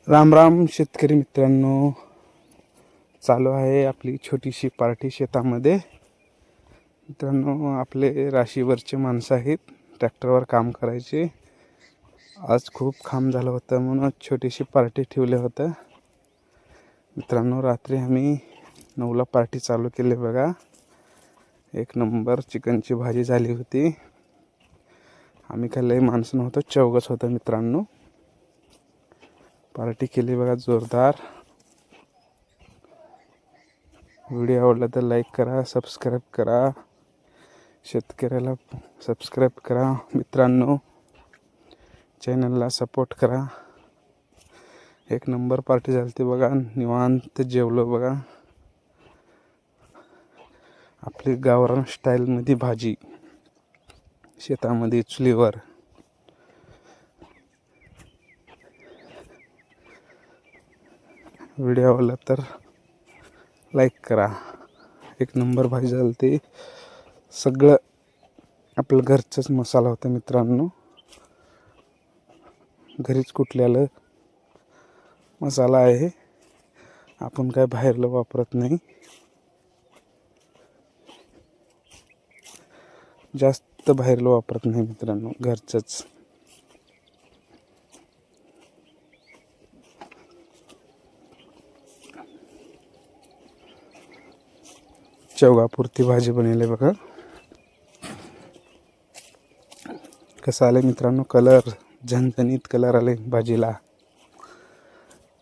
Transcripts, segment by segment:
राम राम शेतकरी मित्रांनो, चालू आहे आपली छोटीशी पार्टी शेतामध्ये. मित्रांनो, आपले राशीवरचे माणसं आहेत, ट्रॅक्टरवर काम करायचे. आज खूप काम झालं होतं म्हणून छोटीशी पार्टी ठेवली होतं. मित्रांनो, रात्री आम्ही 9ला पार्टी चालू केली बघा. एक नंबर चिकनची भाजी झाली होती. आम्ही काय लय माणसं नव्हतो, चौघच होतं मित्रांनो. पार्टी केली बघा जोरदार. व्हिडिओ आवडला तर लाईक करा, सबस्क्राईब करा, शेतकऱ्याला सबस्क्राईब करा. मित्रांनो, चॅनलला सपोर्ट करा. एक नंबर पार्टी झाली ती बघा. निवांत जेवलो बघा. आपली गावरान स्टाईलमध्ये भाजी शेतामध्ये चुलीवर. व्हिडिओ आवडला तर लाईक करा. एक नंबर भाजी झाली ती. सगळं आपलं घरचंच मसाला होता मित्रांनो. घरीच कुटलेलं मसाला आहे, आपण काय बाहेरलं वापरत नाही. जास्त बाहेरलं वापरत नाही मित्रांनो, घरचंच. चौघापुरती भाजी बनवली बघा. कसं आलं मित्रांनो, कलर झणझणीत कलर आले भाजीला,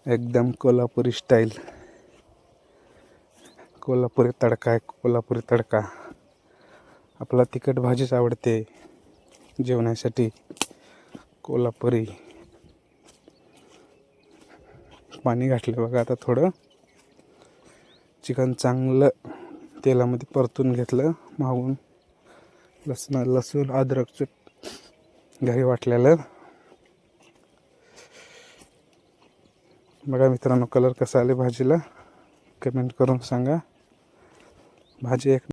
एकदम कोल्हापुरी स्टाईल. कोल्हापुरी तडका आहे, कोल्हापुरी तडका. आपला तिखट भाजीच आवडते जेवणासाठी, कोल्हापुरी. पाणी घातलं बघा. आता थोडं चिकन चांगलं तेलामध्ये परतून घेतलं. मागून लसूण अद्रकचं घरी वाटलेलं बघा मित्रांनो. कलर कसा आले भाजीला कमेंट करून सांगा. भाजी एक